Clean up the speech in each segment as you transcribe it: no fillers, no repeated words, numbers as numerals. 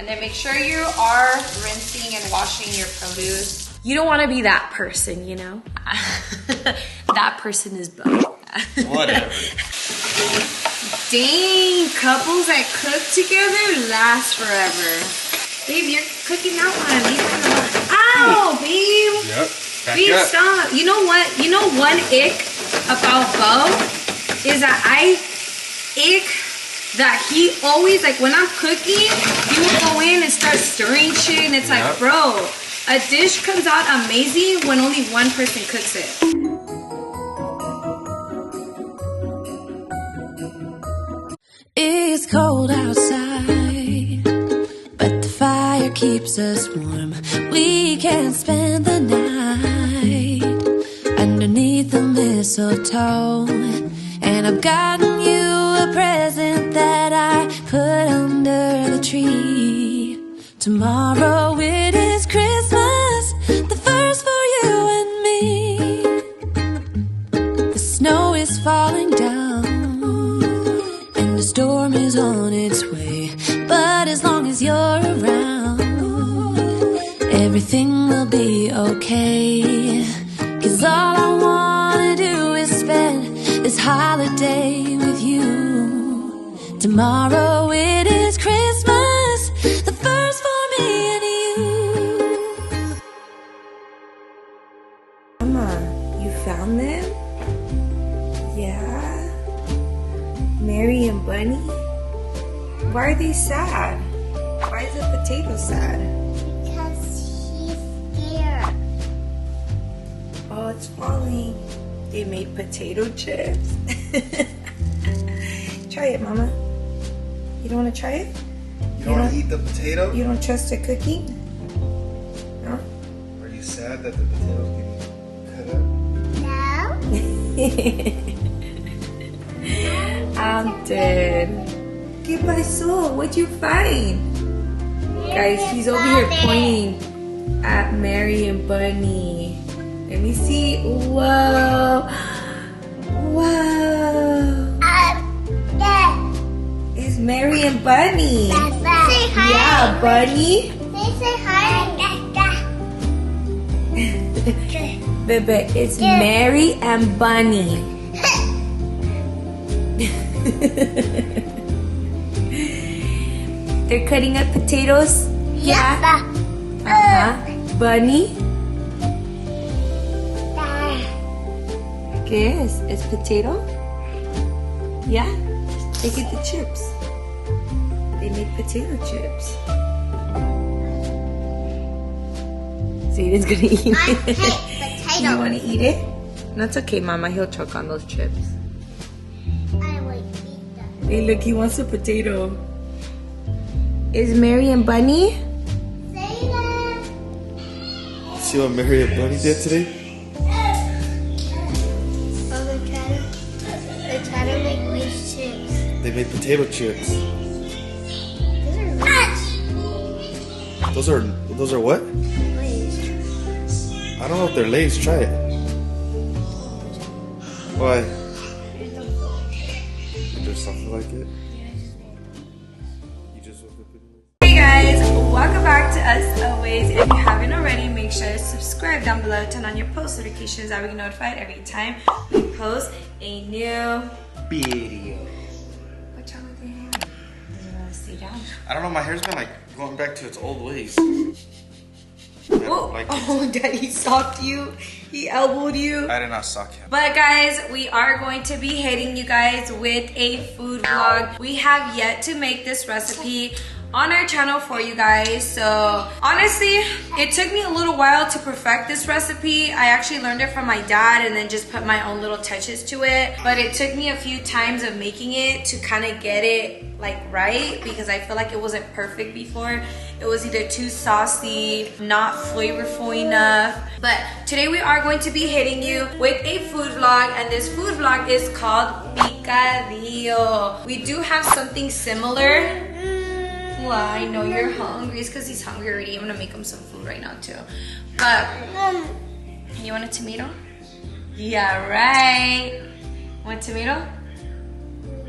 And then make sure you are rinsing and washing your produce. You don't want to be that person, you know? That person is Bo. Whatever. Dang, couples that cook together last forever. Babe, you're cooking that one. Ow, babe. Yep. Babe, stop. You know what? You know one ick about Bo is that I ick that he always, like when I'm cooking, he will go in and start stirring shit and it's like, bro, a dish comes out amazing when only one person cooks it. It's cold outside, but the fire keeps us warm. We can spend the night underneath the mistletoe. And I've gotten you a present that I put under the tree. Tomorrow it is Christmas, the first for you and me. The snow is falling down and the storm is on its way. But as long as you're around, everything will be okay. 'Cause all I wanna do is spend this holiday with you. Tomorrow it is Christmas, the first for me and you. Mama, you found them? Yeah? Mary and Bunny? Why are they sad? Why is the potato sad? Because she's scared. Oh, it's falling. They made potato chips. Try it, Mama. You don't want to try it? You don't want to eat the potato? You don't trust the cooking? No? Are you sad that the potato's getting cut up? No. I'm dead. ¿Qué pasó? What'd you find? Guys, he's over here pointing at Mary and Bunny. Let me see. Whoa. Whoa. It's Mary and Bunny. Say hi. Yeah, Bunny. Say hi. Bebe, it's Mary and Bunny. They're cutting up potatoes. Yeah. Bunny. ¿Qué es? ¿Es potato? Yeah. Look at the chips. They made potato chips. Zayden's gonna eat it. I hate potato. You wanna eat it? No, it's okay, Mama. He'll choke on those chips. I will eat them. Hey, look, he wants a potato. Is Mary and Bunny? Say that. See what Mary and Bunny did today? Oh, they try to make Lay's chips. They made potato chips. Those are Those are what? Lay's. I don't know if they're Lay's. Try it. Why? There's something like it. You just woke up in Hey guys, welcome back to Us Always. If you haven't already, make sure to subscribe down below, turn on your post notifications that we get notified every time we post a new video. What's wrong with your hair? Do you want to stay down? I don't know. My hair's been like going back to its old ways. Oh, Daddy socked you. He elbowed you. I did not sock him. But guys, we are going to be hitting you guys with a food vlog. We have yet to make this recipe on our channel for you guys. So honestly, it took me a little while to perfect this recipe. I actually learned it from my dad and then just put my own little touches to it. But it took me a few times of making it to kind of get it like right, because I feel like it wasn't perfect before. It was either too saucy, not flavorful enough. But today we are going to be hitting you with a food vlog, and this food vlog is called Picadillo. We do have something similar. Well, I know you're hungry. It's because he's hungry already. I'm gonna make him some food right now too. But you want a tomato? Yeah, right. Want a tomato?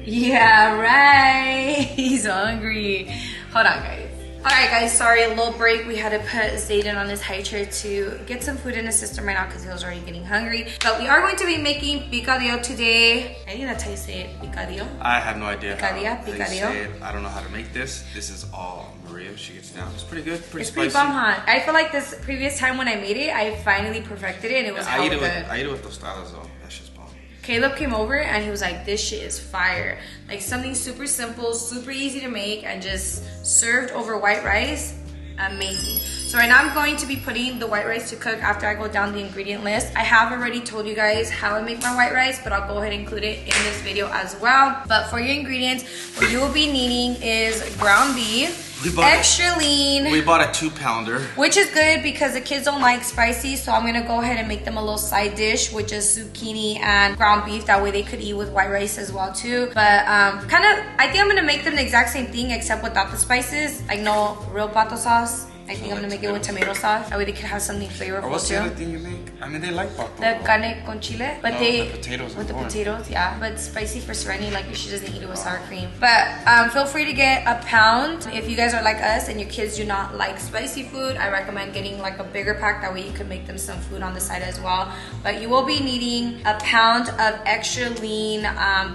Yeah, right. He's hungry. Hold on, guys. Alright guys, sorry, a little break. We had to put Zayden on his high chair to get some food in his system right now because he was already getting hungry. But we are going to be making picadillo today. I think that's how you say it, picadillo. I have no idea Picadillo, how they picadillo. say it. I don't know how to make this. This is all Maria. She gets down. It's pretty good, pretty It's spicy. pretty bomb hot. I feel like this previous time when I made it, I finally perfected it and it was hella good. I eat it with tostadas though. That shit's bomb. Caleb came over and he was like, this shit is fire. Like something super simple, super easy to make and just served over white rice. Amazing. So right now I'm going to be putting the white rice to cook after I go down the ingredient list. I have already told you guys how I make my white rice, but I'll go ahead and include it in this video as well. But for your ingredients, what you will be needing is ground beef, extra lean. We bought a 2-pounder. Which is good because the kids don't like spicy, so I'm gonna go ahead and make them a little side dish, which is zucchini and ground beef. That way they could eat with white rice as well too. But I think I'm gonna make them the exact same thing except without the spices. Like no real pato sauce. I think I'm gonna make it with tomato sauce. That way they could have something flavorful Or what's too. the other thing you make? I mean, they like pato. The carne con chile, but No, they the potatoes with the and corn. potatoes, yeah. But spicy for Serenity, like she doesn't eat it with sour cream. But feel free to get a pound if you guys are like us and your kids do not like spicy food. I recommend getting like a bigger pack. That way you can make them some food on the side as well. But you will be needing a pound of extra lean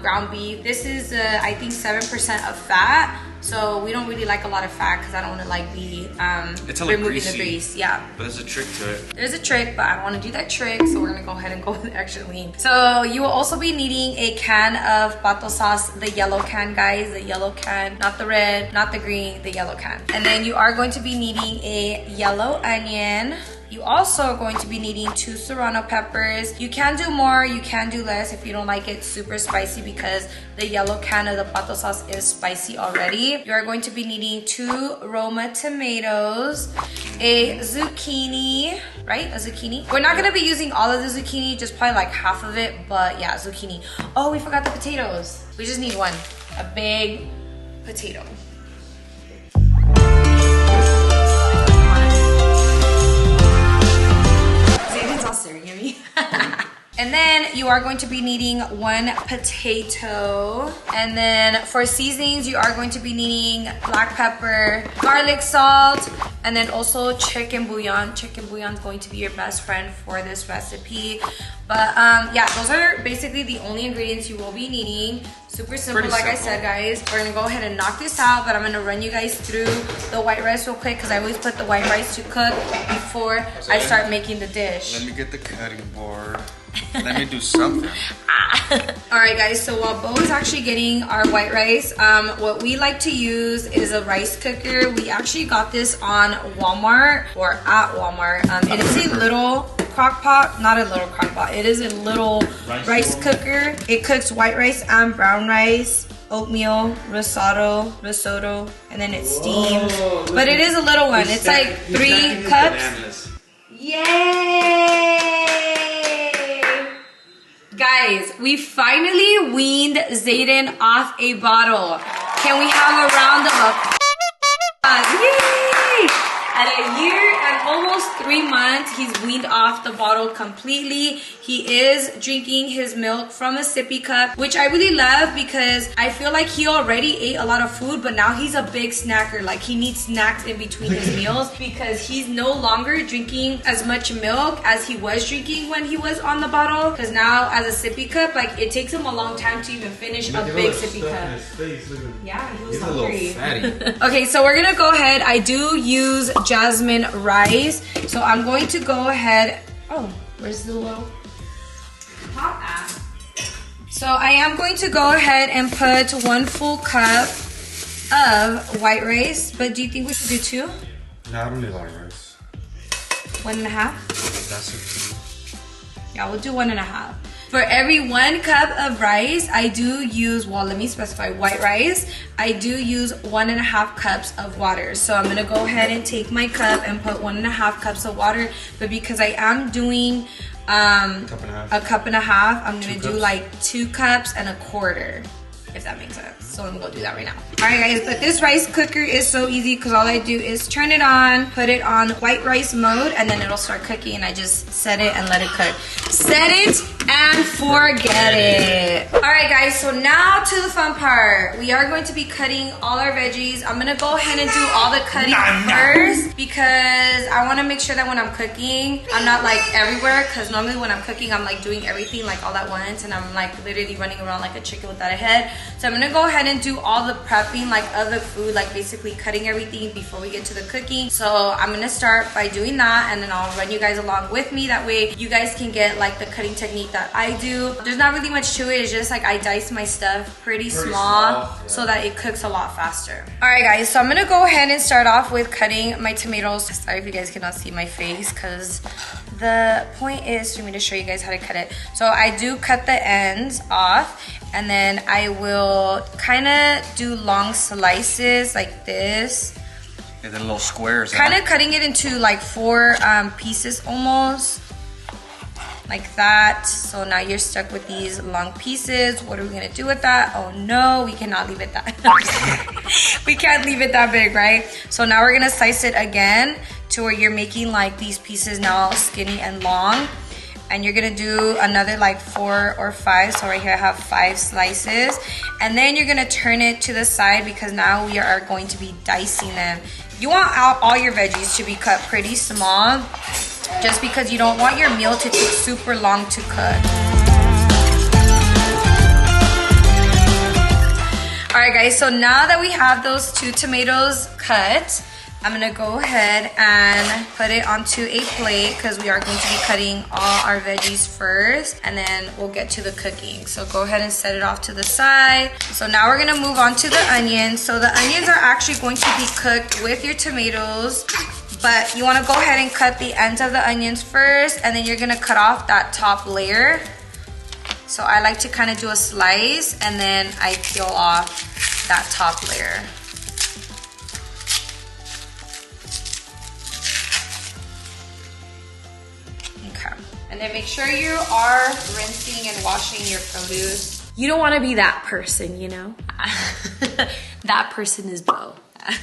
ground beef. This is I think 7% of fat. So we don't really like a lot of fat because I don't want to like be It's a little removing greasy, the grease. Yeah. But there's a trick to it. There's a trick, but I don't want to do that trick, so we're gonna go ahead and go with extra lean. So you will also be needing a can of pato sauce, the yellow can, guys, the yellow can, not the red, not the green, the yellow can. And then you are going to be needing a yellow onion. You also are going to be needing 2 serrano peppers. You can do more, you can do less if you don't like it super spicy because the yellow can of the pato sauce is spicy already. You are going to be needing 2 Roma tomatoes, a zucchini, right? A zucchini. We're not gonna be using all of the zucchini, just probably like half of it, but yeah, zucchini. Oh, we forgot the potatoes. We just need one, a big potato. All staring at me. And then you are going to be needing 1 potato. And then for seasonings, you are going to be needing black pepper, garlic salt, and then also chicken bouillon. Chicken bouillon is going to be your best friend for this recipe. But yeah, those are basically the only ingredients you will be needing. Super simple, Pretty like simple. I said, guys. We're gonna go ahead and knock this out, but I'm gonna run you guys through the white rice real quick because I always put the white rice to cook before I start making the dish. Let me get the cutting board. Let me do something. Alright guys, so while Bo is actually getting our white rice, what we like to use is a rice cooker. We actually got this on Walmart or at Walmart. It is a little crock pot, not a little crock pot. It is a little rice cooker. It cooks white rice and brown rice, oatmeal, risotto, and then it steams. But it is a little one. It's like 3 cups. Yay! Guys, we finally weaned Zayden off a bottle. Can we have a round of applause? Yay! At a year and almost 3 months, he's weaned off the bottle completely. He is drinking his milk from a sippy cup, which I really love because I feel like he already ate a lot of food, but now he's a big snacker. Like he needs snacks in between his meals because he's no longer drinking as much milk as he was drinking when he was on the bottle. Because now as a sippy cup, like it takes him a long time to even finish a big sippy cup. Yeah, he was hungry. Okay, so we're gonna go ahead. I do use jasmine rice, so I'm going to go ahead. Oh, where's the little pot at? So I am going to go ahead and put 1 full cup of white rice, but do you think we should do 2? No, I don't need a lot of rice. 1.5? That's it. Yeah, we'll do 1.5. For every 1 cup of rice, I do use, well, let me specify white rice. I do use 1.5 cups of water. So I'm gonna go ahead and take my cup and put 1.5 cups of water. But because I am doing a cup and a half, I'm gonna do like 2 cups and a quarter, if that makes sense. So I'm gonna go do that right now. All right, guys, but this rice cooker is so easy because all I do is turn it on, put it on white rice mode, and then it'll start cooking, and I just set it and let it cook. Set it and forget it. All right, guys, so now to the fun part. We are going to be cutting all our veggies. I'm gonna go ahead and do all the cutting first because I wanna make sure that when I'm cooking, I'm not like everywhere, because normally when I'm cooking, I'm like doing everything like all at once, and I'm like literally running around like a chicken without a head. So I'm gonna go ahead and do all the prepping like of the food, like basically cutting everything before we get to the cooking. So I'm gonna start by doing that, and then I'll run you guys along with me. That way you guys can get like the cutting technique that I do. There's not really much to it. It's just like I dice my stuff pretty small so that it cooks a lot faster. All right, guys, so I'm gonna go ahead and start off with cutting my tomatoes. Sorry if you guys cannot see my face because the point is for me to show you guys how to cut it. So I do cut the ends off, and then I will kind of do long slices like this. And then little squares. Kind of cutting it into like 4 pieces almost. Like that. So now you're stuck with these long pieces. What are we gonna do with that? Oh no, we cannot leave it that. We can't leave it that big, right? So now we're gonna slice it again to where you're making like these pieces now skinny and long. And you're gonna do another like 4 or 5. So right here I have 5 slices. And then you're gonna turn it to the side because now we are going to be dicing them. You want all your veggies to be cut pretty small, just because you don't want your meal to take super long to cook. All right, guys, so now that we have those 2 tomatoes cut, I'm gonna go ahead and put it onto a plate because we are going to be cutting all our veggies first, and then we'll get to the cooking. So go ahead and set it off to the side. So now we're gonna move on to the onions. So the onions are actually going to be cooked with your tomatoes, but you wanna go ahead and cut the ends of the onions first, and then you're gonna cut off that top layer. So I like to kind of do a slice, and then I peel off that top layer. And then make sure you are rinsing and washing your produce. You don't want to be that person, you know? That person is Bo.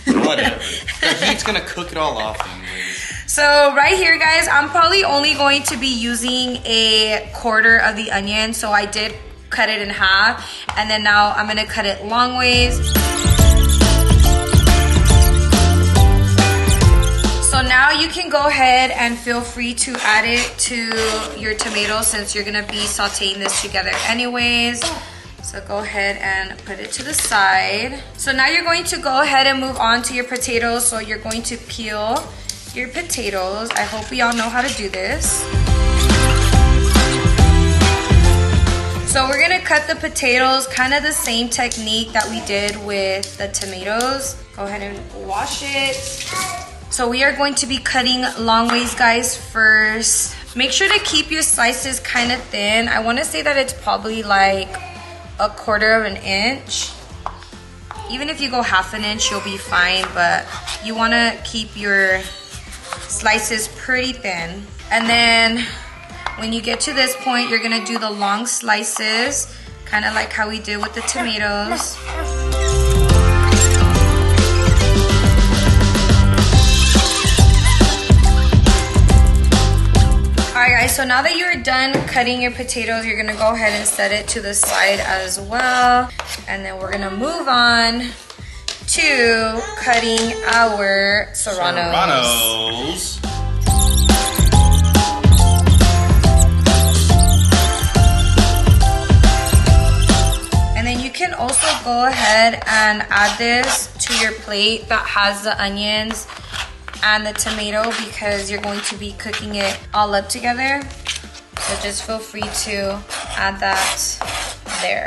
Whatever. The heat's gonna cook it all off anyways. So right here, guys, I'm probably only going to be using a quarter of the onion. So I did cut it in half. And then now I'm gonna cut it long ways. So now you can go ahead and feel free to add it to your tomatoes since you're gonna be sauteing this together anyways. So go ahead and put it to the side. So now you're going to go ahead and move on to your potatoes. So you're going to peel your potatoes. I hope we all know how to do this. So we're gonna cut the potatoes kind of the same technique that we did with the tomatoes. Go ahead and wash it. So we are going to be cutting long ways, guys, first. Make sure to keep your slices kind of thin. I want to say that it's probably like 1/4 of an inch. Even if you go 1/2 inch, you'll be fine, but you want to keep your slices pretty thin. And then when you get to this point, you're going to do the long slices, kind of like how we did with the tomatoes. Alright, guys, so now that you're done cutting your potatoes, you're gonna go ahead and set it to the side as well. And then we're gonna move on to cutting our serranos. And then you can also go ahead and add this to your plate that has the onions and the tomato because you're going to be cooking it all up together. So just feel free to add that there.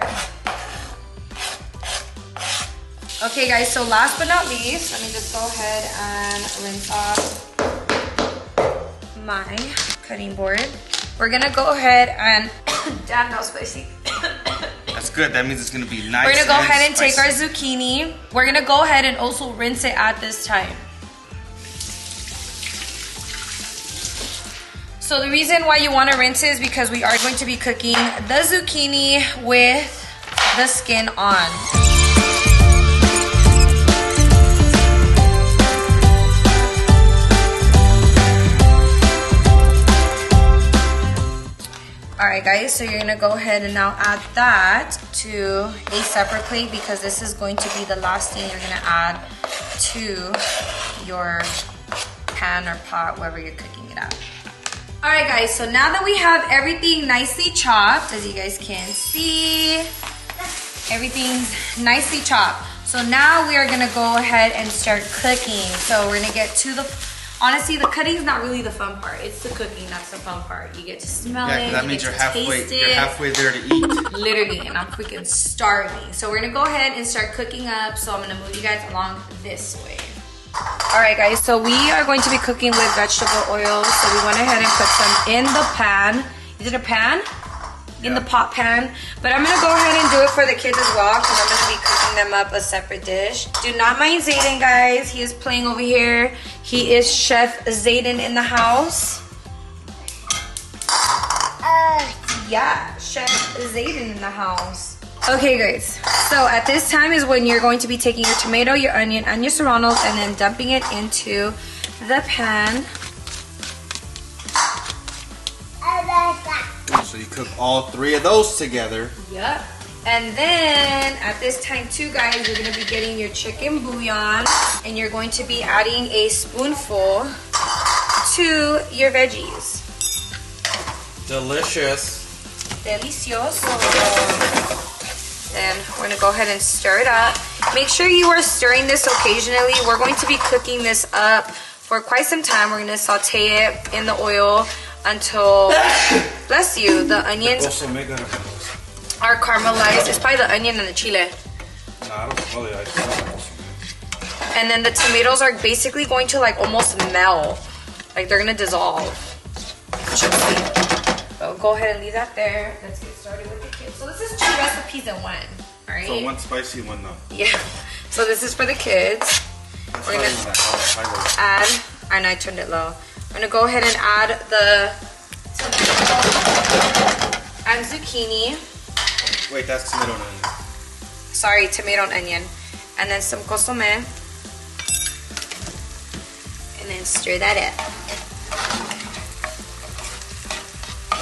Okay, guys, so last but not least, let me just go ahead and rinse off my cutting board. We're gonna go ahead and damn, that was spicy. That's good. That means it's gonna be nice. We're gonna go ahead and spicy. take our zucchini. We're gonna go ahead and also rinse it at this time. So the reason why you want to rinse it is because we are going to be cooking the zucchini with the skin on. Alright guys, so you're gonna go ahead and now add that to a separate plate because this is going to be the last thing you're gonna add to your pan or pot, wherever you're cooking it at. Alright guys, so now that we have everything nicely chopped, as you guys can see, everything's nicely chopped. So now we are gonna go ahead and start cooking. So we're gonna get to honestly, the cutting is not really the fun part. It's the cooking that's the fun part. You get to smell it. That means you're halfway there to eat. Literally, and I'm freaking starving. So we're gonna go ahead and start cooking up. So I'm gonna move you guys along this way. All right, guys. So we are going to be cooking with vegetable oil. So we went ahead and put some in the pan. Is it a pan? In the pot pan. But I'm gonna go ahead and do it for the kids as well because I'm gonna be cooking them up a separate dish. Do not mind Zayden, guys. He is playing over here. He is Chef Zayden in the house. Yeah, Chef Zayden in the house. Okay, guys. So at this time is when you're going to be taking your tomato, your onion, and your serranos and then dumping it into the pan. So you cook all 3 of those together. Yep. And then at this time too, guys, you're gonna be getting your chicken bouillon and you're going to be adding a spoonful to your veggies. Delicious. Delicioso. Then we're gonna go ahead and stir it up. Make sure you are stirring this occasionally. We're going to be cooking this up for quite some time. We're gonna saute it in the oil until, bless you, the onions are caramelized. It's probably the onion and the chile. And then the tomatoes are basically going to like almost melt. Like they're gonna dissolve. You should see. So go ahead and leave that there. Let's get started with the kids. So this is 2 recipes in one, all right? So one spicy, one not. Yeah. So this is for the kids. We're gonna add, and I turned it low. I'm gonna go ahead and add the tomato and zucchini. Wait, that's tomato and onion. Sorry, tomato and onion. And then some consomme. And then stir that up.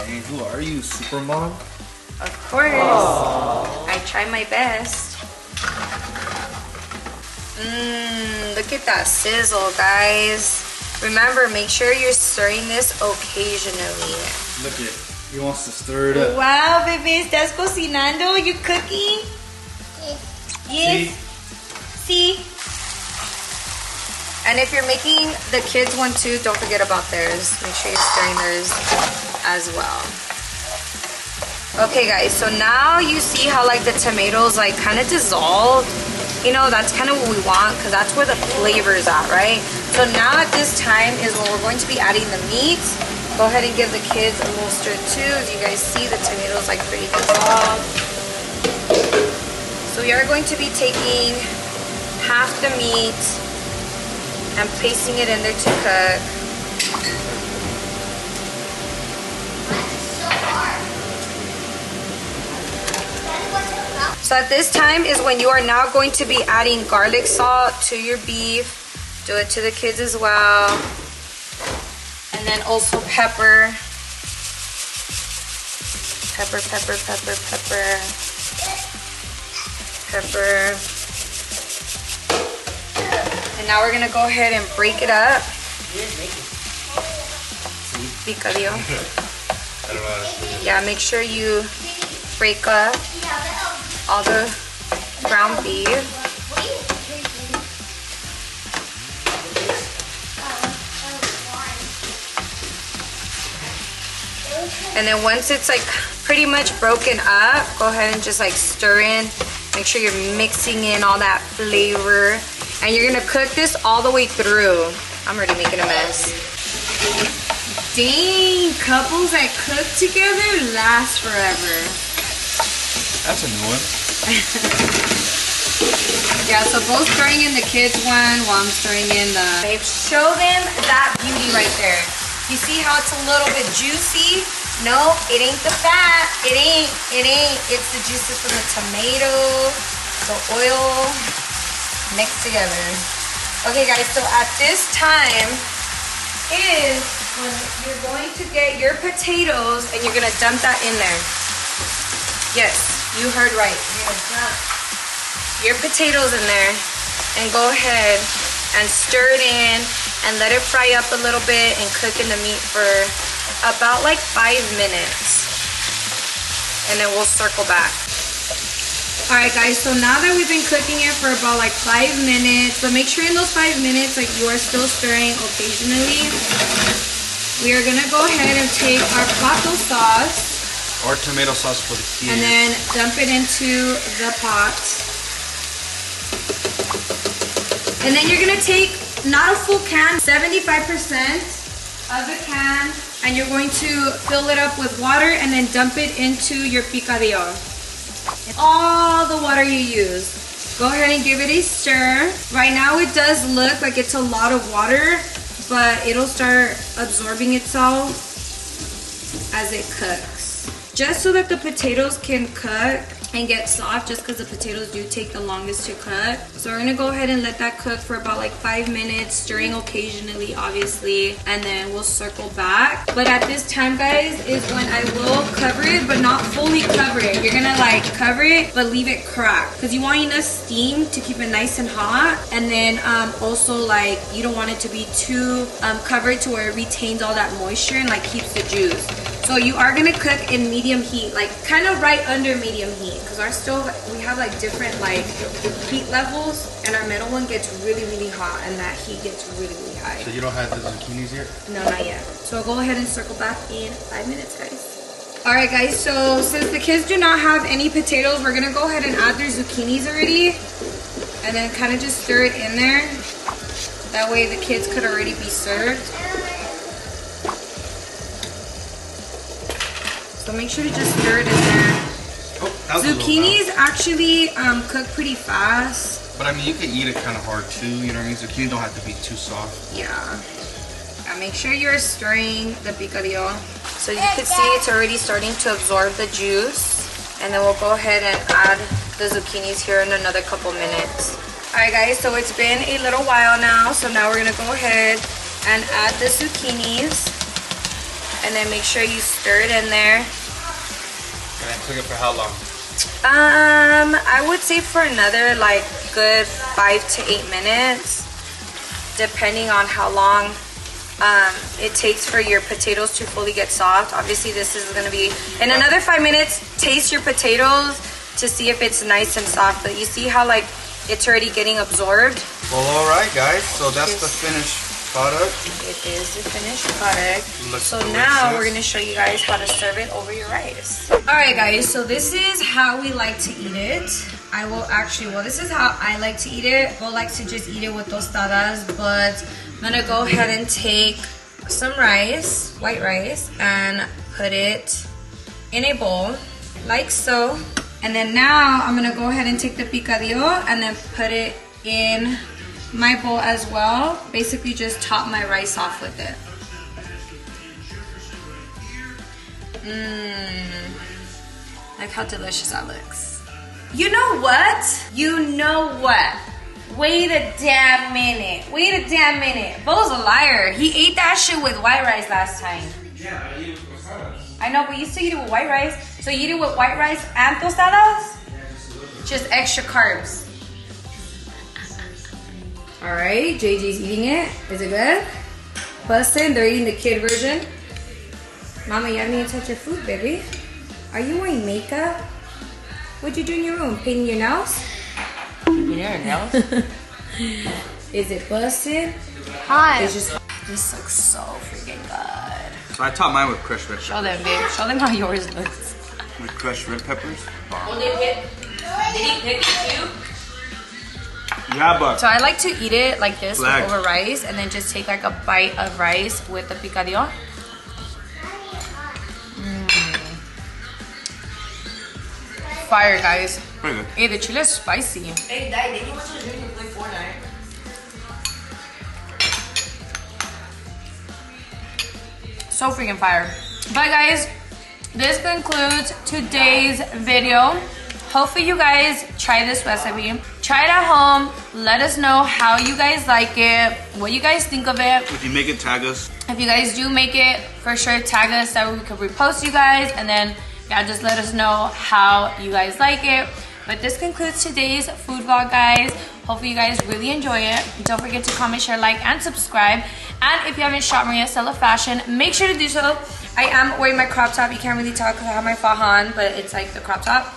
Hey, who are you, Supermom? Of course. Aww. I try my best. Look at that sizzle, guys. Remember, make sure you're stirring this occasionally. Look at, he wants to stir it up. Wow, bebé, ¿estás cocinando? You cooking? Yes. See? And if you're making the kids one too, don't forget about theirs. Make sure you're stirring theirs as well. Okay, guys, so now you see how like the tomatoes like kind of dissolved. You know, that's kind of what we want because that's where the flavor is at, right? So now at this time is when we're going to be adding the meat. Go ahead and give the kids a little stir too. As you guys see, the tomatoes like pretty dissolved. So we are going to be taking half the meat and placing it in there to cook. So at this time is when you are now going to be adding garlic salt to your beef. Do it to the kids as well. And then also pepper. Pepper, pepper, pepper, pepper. Pepper. And now we're gonna go ahead and break it up. Picadillo. I don't know how to say it. Yeah, make sure you break up all the ground beef. And then once it's like pretty much broken up, go ahead and just like stir in. Make sure you're mixing in all that flavor. And you're gonna cook this all the way through. I'm already making a mess. Dang, couples that cook together last forever. That's a new one. Yeah, so both stirring in the kids one while I'm stirring in the... Babe, show them that beauty right there. You see how it's a little bit juicy? No, it ain't the fat. It ain't. It's the juices from the tomato, the oil, mixed together. Okay, guys, so at this time is when you're going to get your potatoes and you're gonna dump that in there. Yes, you heard right. You're gonna dump your potatoes in there and go ahead and stir it in and let it fry up a little bit and cook in the meat for about like 5 minutes. And then we'll circle back. All right guys, so now that we've been cooking it for about like 5 minutes, but make sure in those 5 minutes like you are still stirring occasionally. We are gonna go ahead and take our plato sauce. Or tomato sauce for the kids. And then dump it into the pot. And then you're gonna take, not a full can, 75% of the can, and you're going to fill it up with water and then dump it into your picadillo. All the water you use. Go ahead and give it a stir. Right now it does look like it's a lot of water, but it'll start absorbing itself as it cooks. Just so that the potatoes can cook and get soft, just because the potatoes do take the longest to cook. So we're gonna go ahead and let that cook for about like 5 minutes, stirring occasionally, obviously, and then we'll circle back. But at this time, guys, is when I will cover it, but not fully cover it. You're gonna like cover it, but leave it cracked, because you want enough steam to keep it nice and hot. And then also like you don't want it to be too covered to where it retains all that moisture and like keeps the juice. So you are gonna cook in medium heat, like kind of right under medium heat, because our stove, we have like different like heat levels, and our middle one gets really, really hot, and that heat gets really, really high. So you don't have the zucchinis yet? No, not yet. So I'll go ahead and circle back in 5 minutes, guys. All right, guys, so since the kids do not have any potatoes, we're gonna go ahead and add their zucchinis already, and then kind of just stir it in there. That way the kids could already be served. So make sure to just stir it in there. Oh, zucchinis actually cook pretty fast. But I mean, you can eat it kind of hard too, you know what I mean? Zucchini don't have to be too soft. Yeah. Make sure you're stirring the picadillo. So you can see it's already starting to absorb the juice. And then we'll go ahead and add the zucchinis here in another couple minutes. Alright guys, so it's been a little while now. So now we're gonna go ahead and add the zucchinis. And then make sure you stir it in there. And then cook it for how long? I would say for another like good 5 to 8 minutes, depending on how long it takes for your potatoes to fully get soft. Obviously this is gonna be, in another 5 minutes, taste your potatoes to see if it's nice and soft. But you see how like it's already getting absorbed? Well, all right guys, so that's the finished product. It is the finished product. Looks so delicious. now we're gonna show you guys how to serve it over your rice. All right guys, so this is how we like to eat it. I will actually, well, this is how I like to eat it. Bo likes to just eat it with tostadas, but I'm gonna go ahead and take some rice, white rice, and put it in a bowl, like so. And then now I'm gonna go ahead and take the picadillo and then put it in my bowl as well. Basically just top my rice off with it. Like how delicious that looks. You know what? You know what? Wait a damn minute. Wait a damn minute. Bo's a liar. He ate that shit with white rice last time. Yeah, I eat it with tostadas. I know, but you still eat it with white rice. So you eat it with white rice and tostadas? Yeah, just a little bit. Just extra carbs. All right, JJ's eating it. Is it good? Bustin', they're eating the kid version. Mama, you haven't even touched your food, baby. Are you wearing makeup? What'd you do in your room? Painting your nails? Yeah, nails. Is it busted? Hi. It's just, this looks so freaking good. So I topped mine with crushed red Show them, babe. Show them how yours looks. with crushed red peppers. Did he pick it too? Yeah, but So I like to eat it like this Flag. over rice, and then just take like a bite of rice with the picadillo. Fire, guys. pretty good. Hey, the chile is spicy. Hey, Dad, didn't you want you to drink and play Fortnite? So freaking fire. But guys, this concludes today's video. Hopefully you guys try this recipe. Try it at home. Let us know how you guys like it, what you guys think of it. If you make it, tag us. If you guys do make it, for sure tag us so we can repost you guys. And then, yeah, just let us know how you guys like it. But this concludes today's food vlog, guys. Hopefully you guys really enjoy it. Don't forget to comment, share, like, and subscribe. And if you haven't shot Maria Stella Fashion, make sure to do so. I am wearing my crop top. You can't really tell because I have my faja on, but it's like the crop top.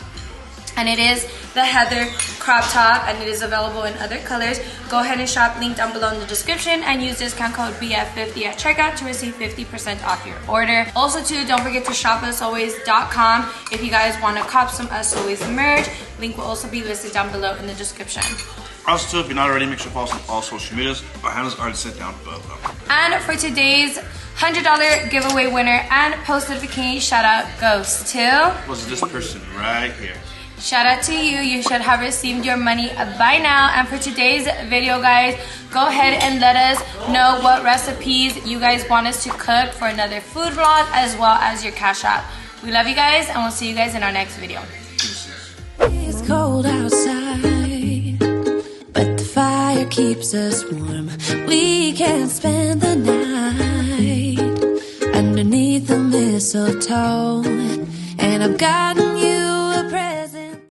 And it is the Heather crop top, and it is available in other colors. Go ahead and shop, link down below in the description, and use discount code BF50 at checkout to receive 50% off your order. Also too, don't forget to shopusalways.com if you guys want to cop some Us Always merch. Link will also be listed down below in the description. Also, if you're not already, make sure to follow us on all social medias. Our handles are set down below. And for today's $100 giveaway winner and post notification shout out goes to... Was this person right here? Shout out to you. You should have received your money by now. And for today's video, guys, go ahead and let us know what recipes you guys want us to cook for another food vlog, as well as your cash app. We love you guys, and we'll see you guys in our next video. It's cold outside, but the fire keeps us warm. We can spend the night underneath the mistletoe, and I've gotten you a present.